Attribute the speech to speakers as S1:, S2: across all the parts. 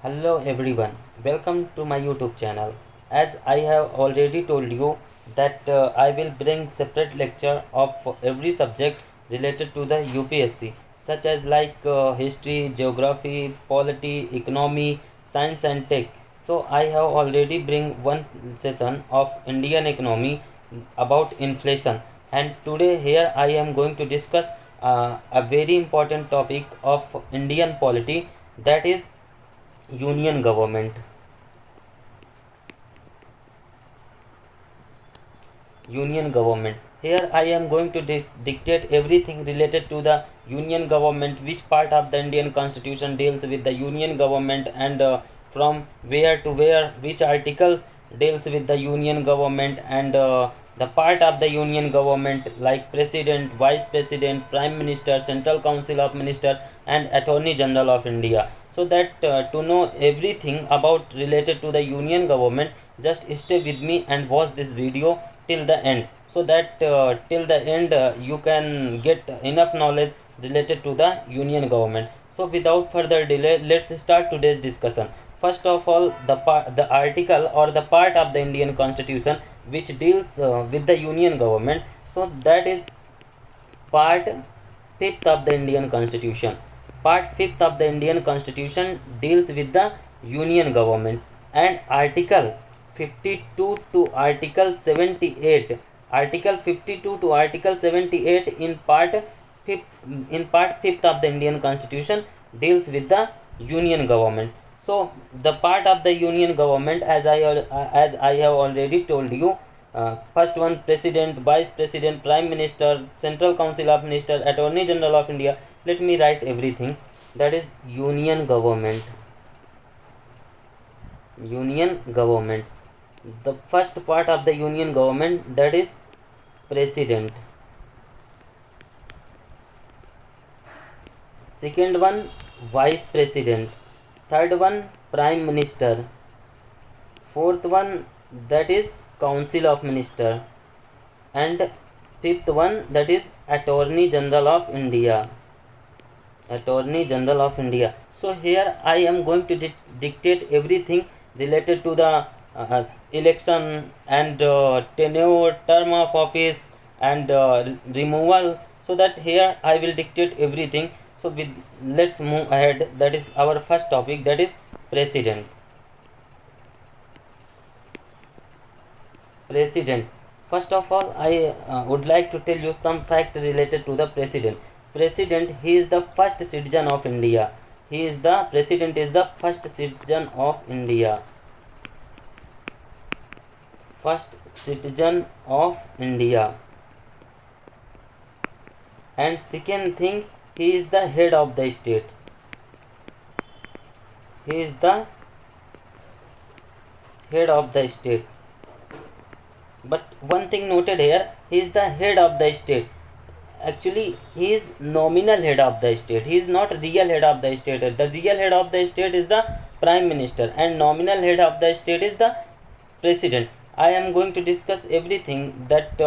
S1: Hello everyone, welcome to my YouTube channel. As I have already told you that I will bring separate lecture of every subject related to the UPSC, such as history, geography, polity, economy, science and tech. So I have already bring one session of Indian economy about inflation, and today here I am going to discuss a very important topic of Indian polity, that is union government. Union government, here I am going to dictate everything related to the union government, which part of the Indian constitution deals with the union government, and from where to where which articles deals with the union government, and the part of the union government like president, vice president, prime minister, central council of minister, and attorney general of India. So that to know everything about related to the union government, just stay with me and watch this video till the end, so that till the end you can get enough knowledge related to the union government. So without further delay, let's start today's discussion. First of all, the article or the part of the Indian constitution which deals with the union government, so that is part 5th of the Indian constitution. Part 5th of the Indian constitution deals with the union government, and article 52 to article 78, article 52 to article 78 in part 5th of the Indian constitution deals with the union government. So the part of the union government, as I have already told you, first one, president, vice president, prime minister, central council of minister, attorney general of India. Let me write everything. That is union government. Union government, the first part of the union government, that is president. Second one, vice president. Third one, prime minister. Fourth one, that is council of minister. And fifth one, that is attorney general of India. Attorney general of India. So here I am going to dictate everything related to the election and tenure, term of office, and removal. So that here I will dictate everything. So let's move ahead. That is our first topic, that is president. President. First of all, I would like to tell you some fact related to the president. President, he is the first citizen of India. President is the first citizen of India. First citizen of India. And second thing, he is the head of the state. He is the head of the state. But one thing noted here, he is the head of the state. Actually, he is nominal head of the state. He is not real head of the state. The real head of the state is the prime minister, and nominal head of the state is the president. I am going to discuss everything, that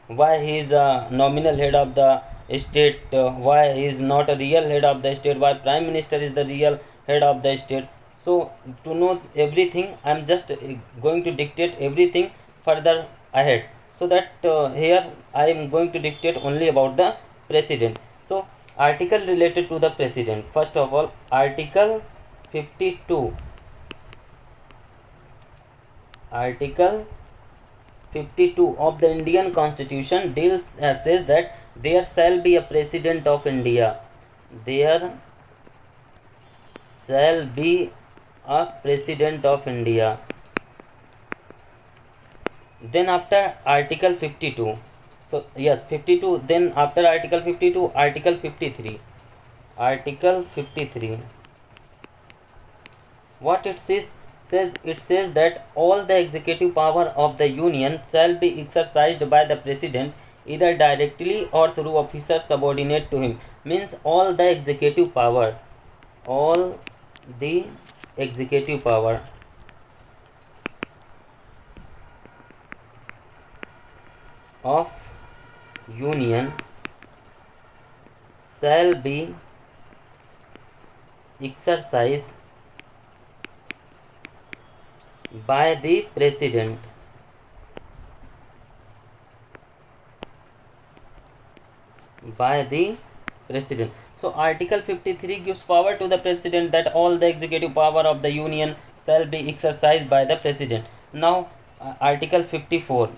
S1: why he is a nominal head of the state, why he is not a real head of the state, why prime minister is the real head of the state. So to know everything, I am just going to dictate everything further ahead, so that here I am going to dictate only about the president. So article related to the president. First of all, article 52. Article 52 of the Indian constitution deals says that there shall be a president of India. There shall be a president of India. Then after article 52, so yes, 52, then after article 52, article 53. Article 53, what it says, it says that all the executive power of the union shall be exercised by the president, either directly or through officers subordinate to him. Means all the executive power, all the executive power of union shall be exercised by the president. By the president. So article 53 gives power to the president that all the executive power of the union shall be exercised by the president. Now article 54,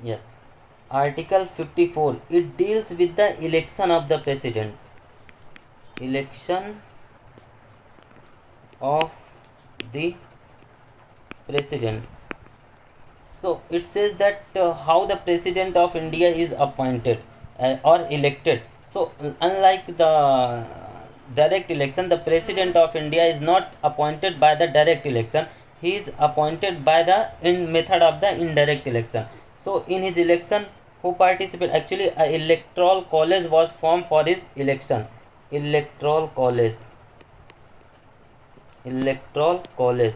S1: yeah, article 54, it deals with the election of the president. Election of the president. So it says that how the president of India is appointed or elected. So unlike the direct election, the president of India is not appointed by the direct election. He is appointed by the method of the indirect election. So in his election, who participate? Actually, a electoral college was formed for his election. Electoral college. Electoral college.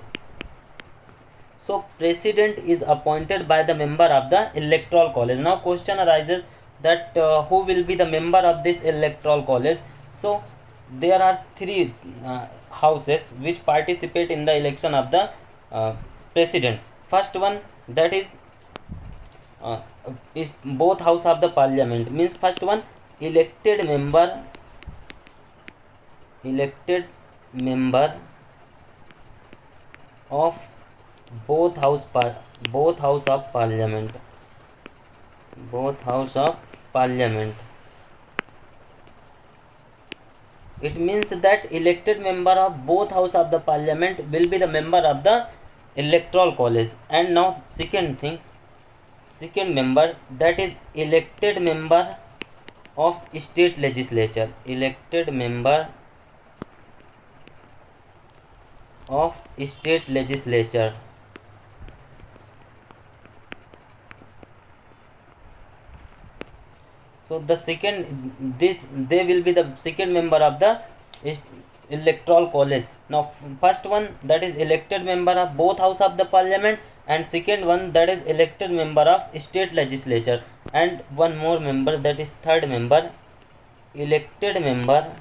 S1: So president is appointed by the member of the electoral college. Now question arises that who will be the member of this electoral college? So there are three houses which participate in the election of the president. First one, that is both house of the parliament, means first one, elected member of both house of parliament. It means that elected member of both house of the parliament will be the member of the electoral college. And now second member, that is elected member of state legislature. Elected member of state legislature. So the second, they will be the second member of the electoral college. Now first one, that is elected member of both house of the parliament, and second one, that is elected member of state legislature, and one more member, that is third member, elected member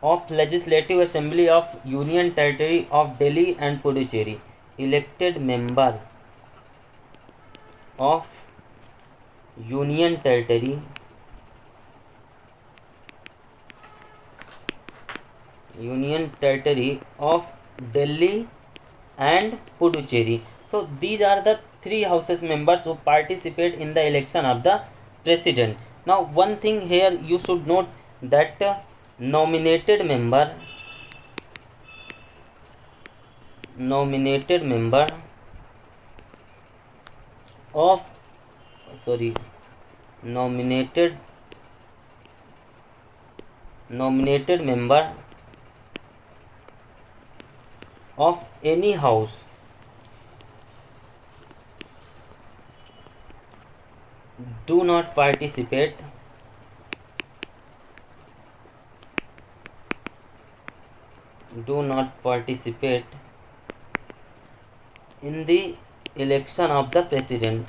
S1: of legislative assembly of union territory of Delhi and Puducherry. Elected member of union territory of Delhi and Puducherry. So these are the three houses members who participate in the election of the president. Now one thing here you should note, that nominated member of nominated member of any house do not participate in the election of the president.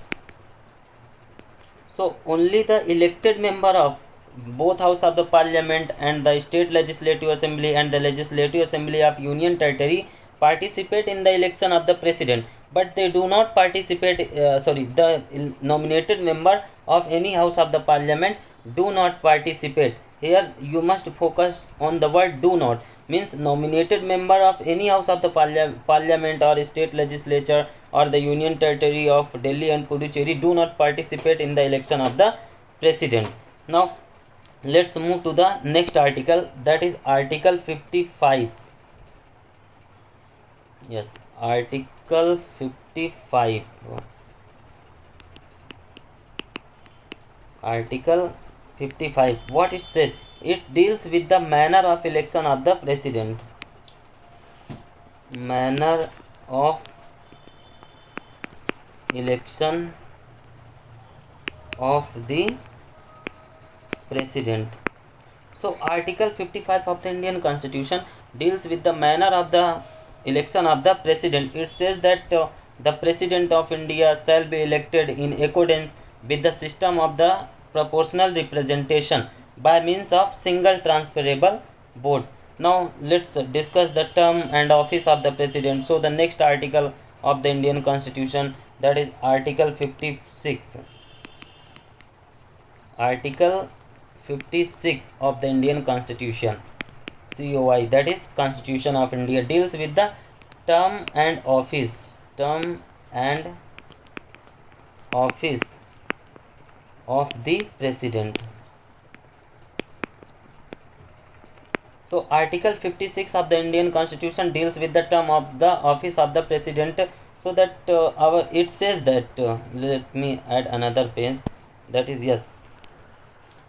S1: So only the elected member of both house of the parliament and the state legislative assembly and the legislative assembly of union territory participate in the election of the president, but they do not participate, the nominated member of any house of the parliament do not participate. Here you must focus on the word do not, means nominated member of any house of the parliament or state legislature or the union territory of Delhi and Puducherry do not participate in the election of the president. Now let's move to the next article, that is article 55. Yes, article 55. Article 55, what it says? It deals with the manner of election of the president. Manner of election of the president. So article 55 of the Indian Constitution deals with the manner of the election of the president. It says that the president of India shall be elected in accordance with the system of the proportional representation by means of single transferable vote. Now let's discuss the term and office of the president. So the next article of the Indian Constitution, that is Article 56. Article 56 of the Indian Constitution, COI, that is Constitution of India, deals with the term and office of the president. So Article 56 of the Indian Constitution deals with the term of the office of the president. So that it says that let me add another page, that is, yes,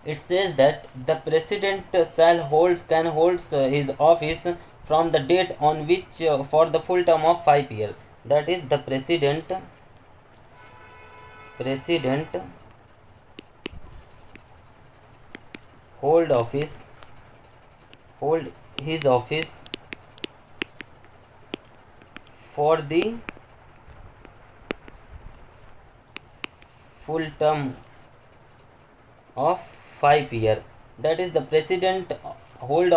S1: it says that the president can hold his office from the date on which for the full term of 5 years. That is, the president hold his office for the full term of 5 years. That is, the president hold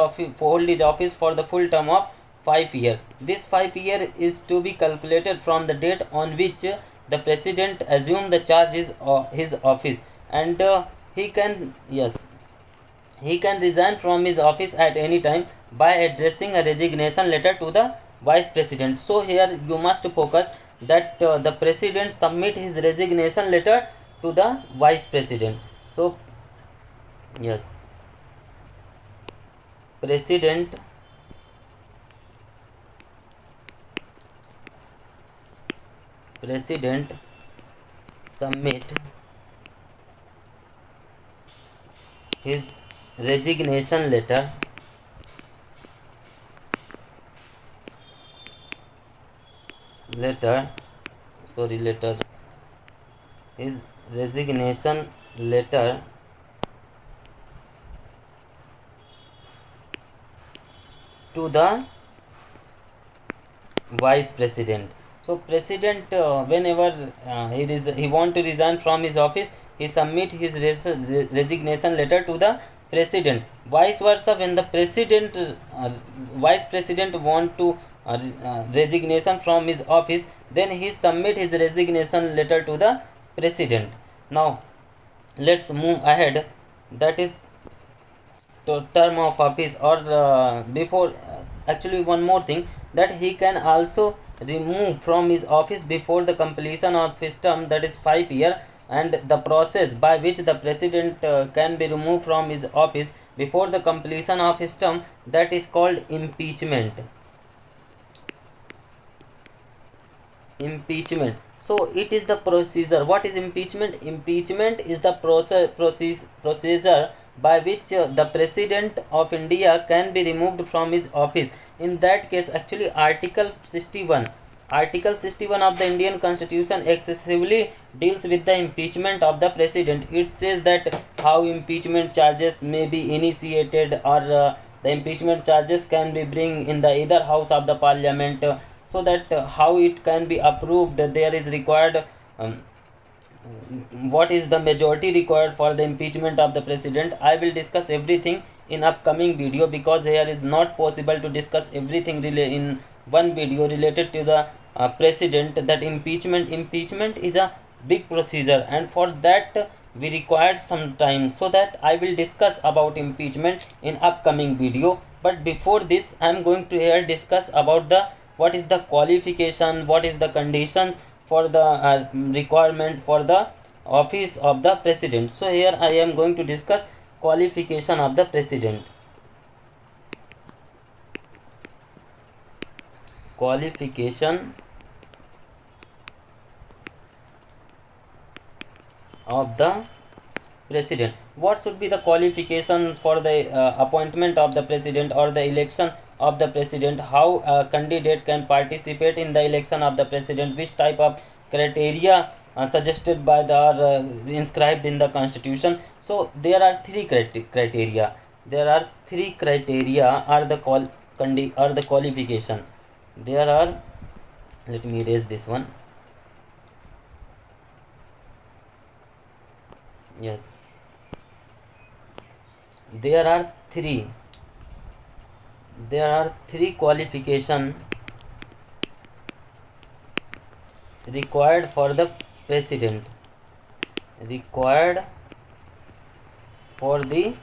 S1: his office for the full term of 5 years. This 5 year is to be calculated from the date on which the president assumed the charges of his office, and he can resign from his office at any time by addressing a resignation letter to the vice president. So here you must focus that the president submit his resignation letter to the vice president. So yes, president submit his resignation letter his resignation letter to the vice president. So president whenever he want to resign from his office, he submit his resignation letter to the president. Vice versa, when the vice president want to resignation from his office, then he submit his resignation letter to the president. Now let's move ahead, that is term of office, or before actually one more thing, that he can also remove from his office before the completion of his term, that is 5 years. And the process by which the president can be removed from his office before the completion of his term, that is called impeachment. So it is the procedure. What is impeachment? Impeachment is the procedure by which the president of India can be removed from his office. In that case, actually Article 61 of the Indian Constitution excessively deals with the impeachment of the president. It says that how impeachment charges may be initiated, or the impeachment charges can be bring in the either house of the parliament, so that how it can be approved, there is required what is the majority required for the impeachment of the president. I will discuss everything in upcoming video, because here is not possible to discuss everything in one video related to the president. That impeachment is a big procedure, and for that we required some time, so that I will discuss about impeachment in upcoming video. But before this, I am going to here discuss about the what is the qualification, what is the conditions for the requirement for the office of the president. So here I am going to discuss qualification of the president. Qualification of the president. What should be the qualification for the appointment of the president or the election of the president? How a candidate can participate in the election of the president? Which type of criteria suggested by the inscribed in the constitution? So there are three criteria. Are the qualification. There are, let me erase this one. Yes, there are three there are three qualifications required for the president. Required for the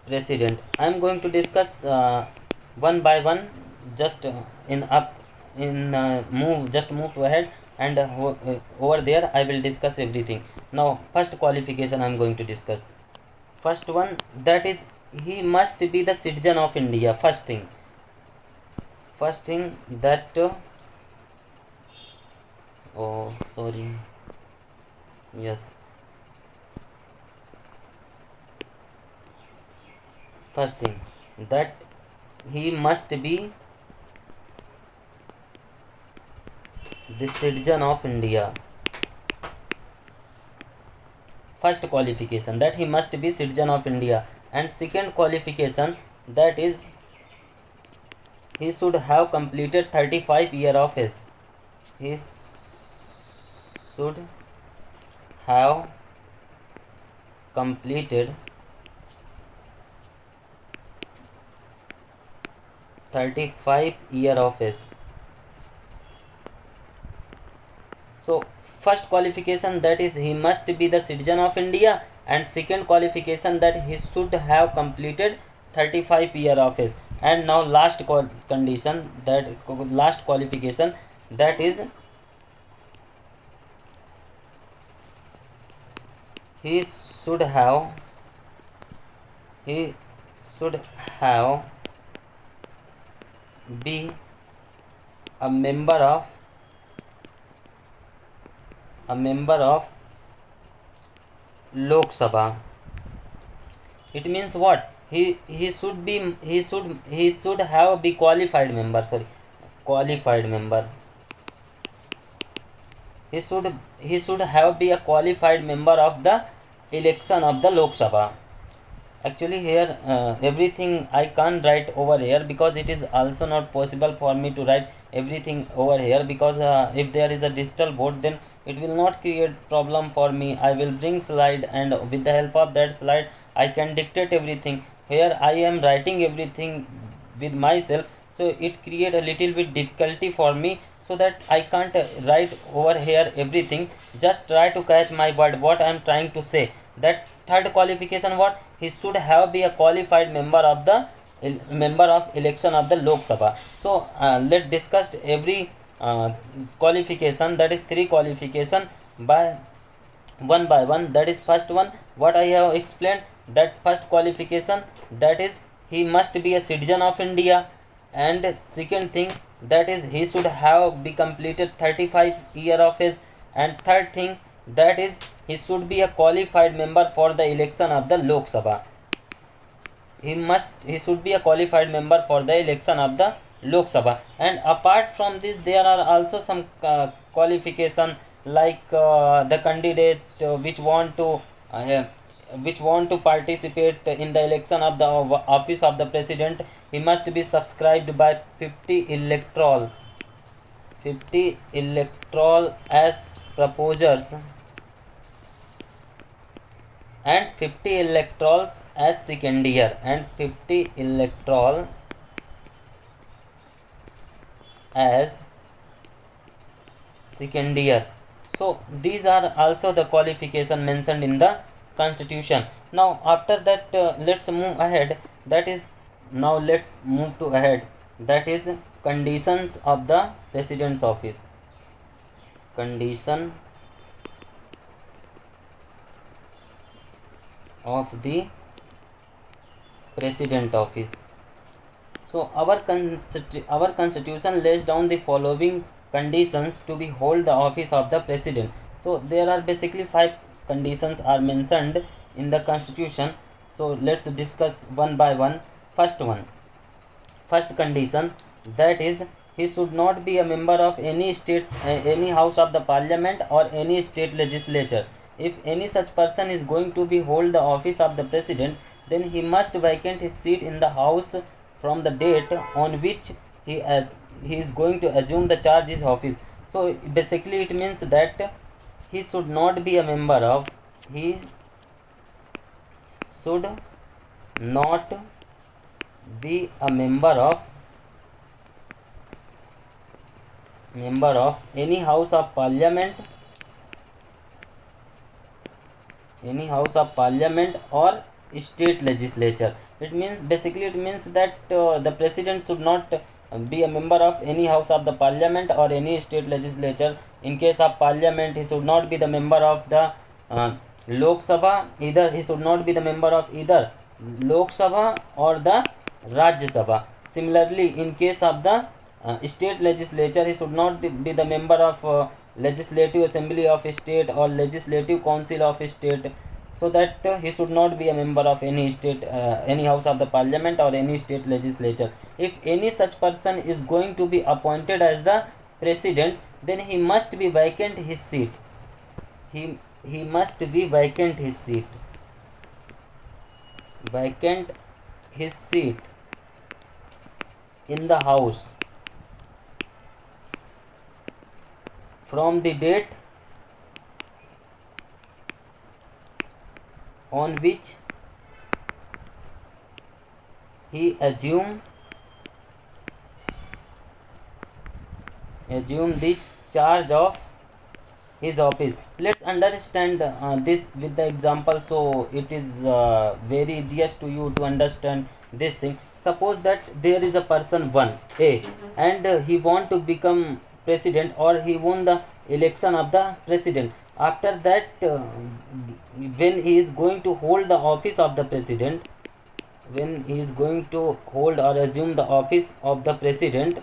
S1: president. I am going to discuss one by one, just move to ahead, and over there I will discuss everything. Now first qualification I am going to discuss. First one, that is he must be the citizen of India. First thing that oh sorry, yes, first thing that he must be the citizen of India. First qualification, that he must be citizen of India. And second qualification, that is he should have completed 35 year of age. He should have completed 35 year of age. So first qualification, that is he must be the citizen of India, and second qualification, that he should have completed 35 year of age. And now last condition, that last qualification, that is he should have be a member of Lok Sabha. It means what? He should have be qualified member. Sorry, qualified member. He should have be a qualified member of the election of the Lok Sabha. Actually here everything I can't write over here, because it is also not possible for me to write everything over here, because if there is a digital board, then it will not create problem for me. I will bring slide, and with the help of that slide I can dictate everything. Here I am writing everything with myself, so it create a little bit difficulty for me, so that I can't write over here everything. Just try to catch my word, what I am trying to say. That third qualification, what? He should have be a qualified member of election of the Lok Sabha. So let's discuss every qualification, that is three qualification, by one by one. That is first one, what I have explained, that first qualification, that is he must be a citizen of India. And second thing, that is he should have be completed 35 year of age. And third thing, that is he should be a qualified member for the election of the Lok Sabha. He should be a qualified member for the election of the Lok Sabha. And apart from this, there are also some qualification, like the candidate which want to participate in the election of the office of the president, he must be subscribed by 50 electoral as proposers, and 50 electorals as second year, and 50 electoral as second year. So these are also the qualification mentioned in the constitution. Now after that let's move ahead. That is, now let's move to ahead, that is conditions of the president's office. Condition of the president office. So our constitution lays down the following conditions to be hold the office of the president. So there are basically 5 conditions are mentioned in the constitution. So let's discuss one by one. First condition, that is he should not be a member of any state any house of the parliament or any state legislature. If any such person is going to be hold the office of the president, then he must vacate his seat in the house from the date on which he is going to assume the charge his office. So basically it means that he should not be a member of he should not be a member of any house of parliament, or state legislature. It means, basically it means that the president should not be a member of any house of the parliament or any state legislature. In case of parliament, he should not be the member of the Lok Sabha, either he should not be the member of either Lok Sabha or the Rajya Sabha. Similarly, in case of the state legislature, he should not be the member of legislative assembly of a state or legislative council of a state, so that he should not be a member of any state, any house of the parliament or any state legislature. If any such person is going to be appointed as the president, then he must be vacant his seat. He must be vacant his seat. Vacant his seat in the house from the date on which he assumed the charge of his office. Let's understand this with the example, so it is very easiest to you to understand this thing. Suppose that there is a person 1 A, and he want to become president, or he won the election of the president. After that, when he is going to hold the office of the president, when he is going to hold or assume the office of the president,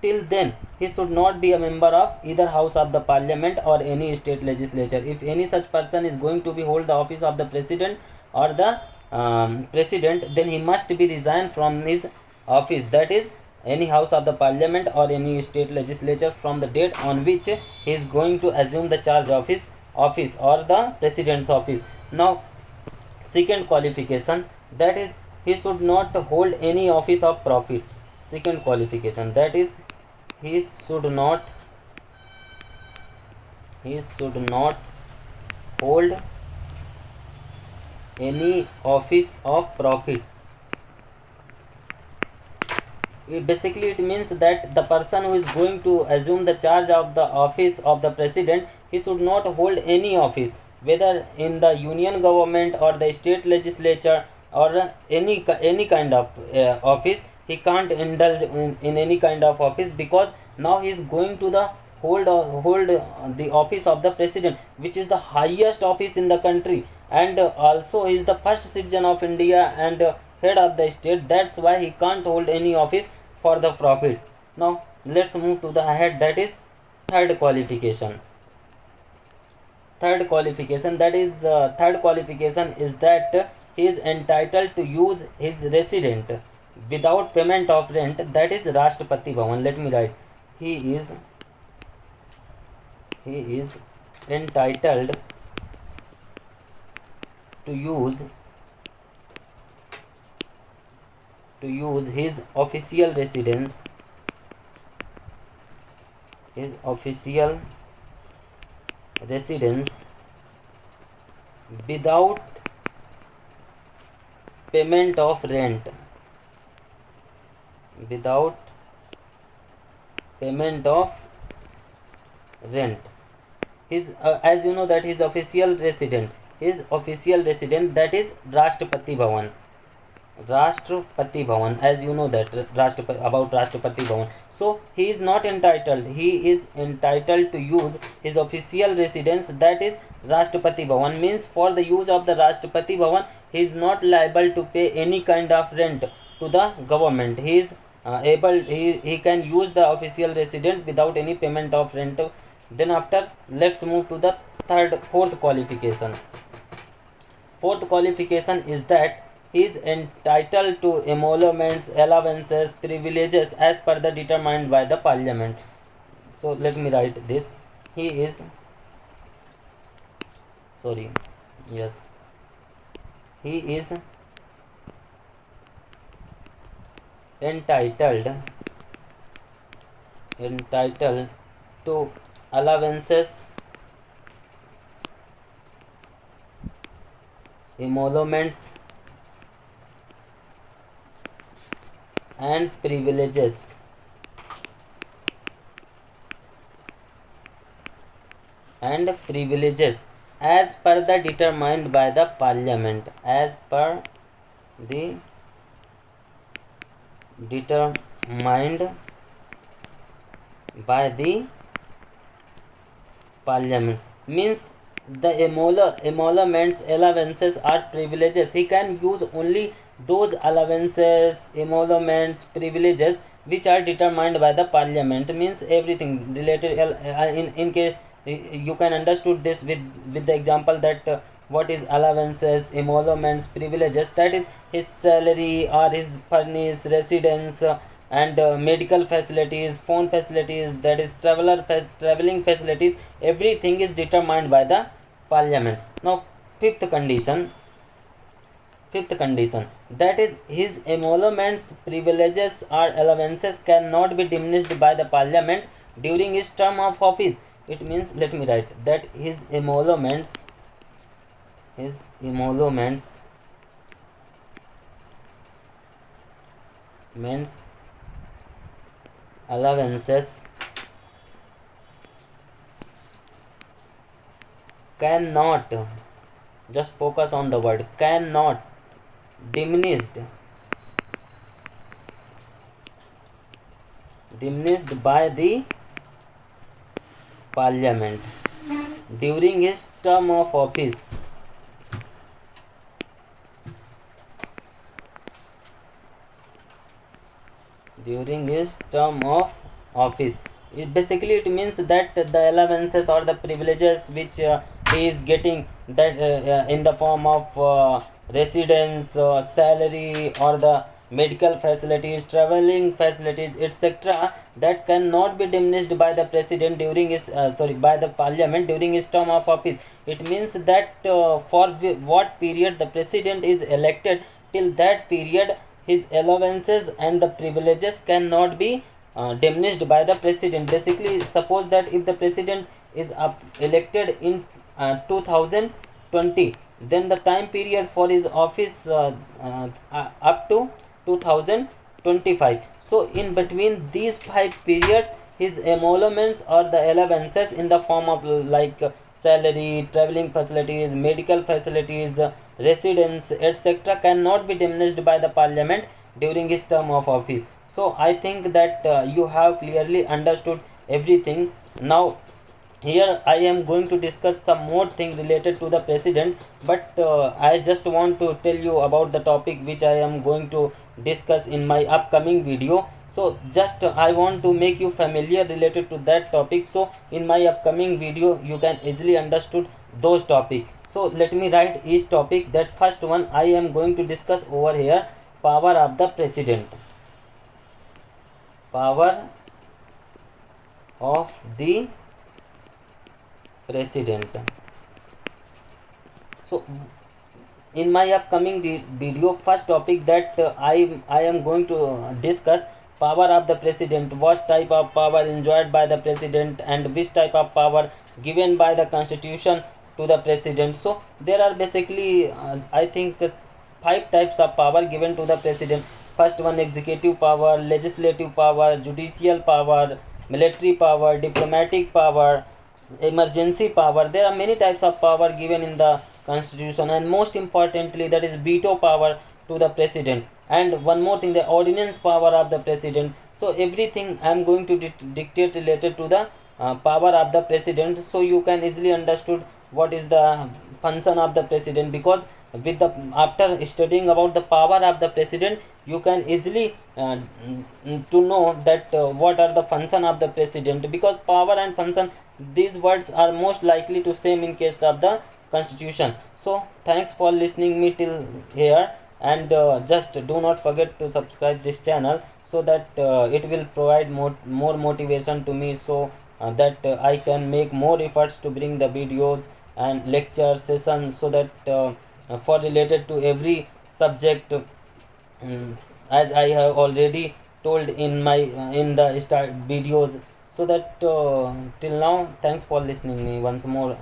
S1: till then he should not be a member of either house of the parliament or any state legislature. If any such person is going to be hold the office of the president or the president, then he must be resigned from his office, that is any house of the parliament or any state legislature, from the date on which he is going to assume the charge of his office or the president's office. Now, second qualification, that is he should not hold any office of profit. Second qualification, that is he should not hold any office of profit. Basically it means that the person who is going to assume the charge of the office of the president, he should not hold any office, whether in the union government or the state legislature or any kind of office. He can't indulge in any kind of office, because now he is going to the hold the office of the president, which is the highest office in the country, and also he is the first citizen of India and head of the state. That's why he can't hold any office for the profit. Now let's move to the head, that is third qualification. Third qualification is that he is entitled to use his residence without payment of rent, that is Rashtrapati Bhavan. Let me write, he is entitled to use his official residence without payment of rent. His as you know that his official resident that is Rashtrapati Bhavan. As you know that about Rashtrapati Bhavan. So he is entitled to use his official residence, that is Rashtrapati Bhavan. Means for the use of the Rashtrapati Bhavan, he is not liable to pay any kind of rent to the government. He is he can use the official residence without any payment of rent. Then after, let's move to the fourth qualification. Fourth qualification is that he is entitled to emoluments, allowances, privileges as per the determined by the parliament. So let me write this. He is entitled to allowances, emoluments, and privileges as per the determined by the parliament, as per the determined by the parliament. Means the emoluments, allowances are privileges. He can use only those allowances, emoluments, privileges which are determined by the parliament. Means everything related in case you can understood this with the example that what is allowances, emoluments, privileges, that is his salary or his furnished residence, and medical facilities, phone facilities, that is traveling facilities, everything is determined by the parliament. Now fifth condition, that is his emoluments, privileges or allowances cannot be diminished by the parliament during his term of office. It means, let me write that his emoluments means allowances cannot, just focus on the word cannot, diminished by the parliament during his term of office. During his term of office, it means that the allowances or the privileges which he is getting, that in the form of residence, salary, or the medical facilities, traveling facilities, etc., that cannot be diminished by the president during his by the parliament during his term of office. It means that for what period the president is elected, till that period his allowances and the privileges cannot be diminished by the president. Basically, suppose that if the president is elected in 2020, then the time period for his office up to 2025. So in between these 5 periods, his emoluments or the allowances in the form of like salary, traveling facilities, medical facilities, residence, etc., cannot be diminished by the parliament during his term of office. So I think that you have clearly understood everything. Now here I am going to discuss some more thing related to the president, but I just want to tell you about the topic which I am going to discuss in my upcoming video. So just I want to make you familiar related to that topic, so in my upcoming video you can easily understood those topic. So let me write each topic. That first one I am going to discuss over here: power of the president. Power of the president. So in my upcoming video, first topic that I am going to discuss: power of the president, what type of power enjoyed by the president, and which type of power given by the constitution to the president. So there are basically I think 5 types of power given to the president. First one: executive power, legislative power, judicial power, military power, diplomatic power, emergency power. There are many types of power given in the constitution, and most importantly, that is veto power to the president. And one more thing, the ordinance power of the president. So everything I am going to dictate related to the power of the president, so you can easily understood what is the function of the president. Because with the after studying about the power of the president, you can easily to know that what are the function of the president. Because power and function, these words are most likely to same in case of the constitution. So thanks for listening me till here, and just do not forget to subscribe this channel, so that it will provide more motivation to me, so that I can make more efforts to bring the videos and lecture sessions, so that for related to every subject, as I have already told in my in the start videos. So that till now, thanks for listening me once more.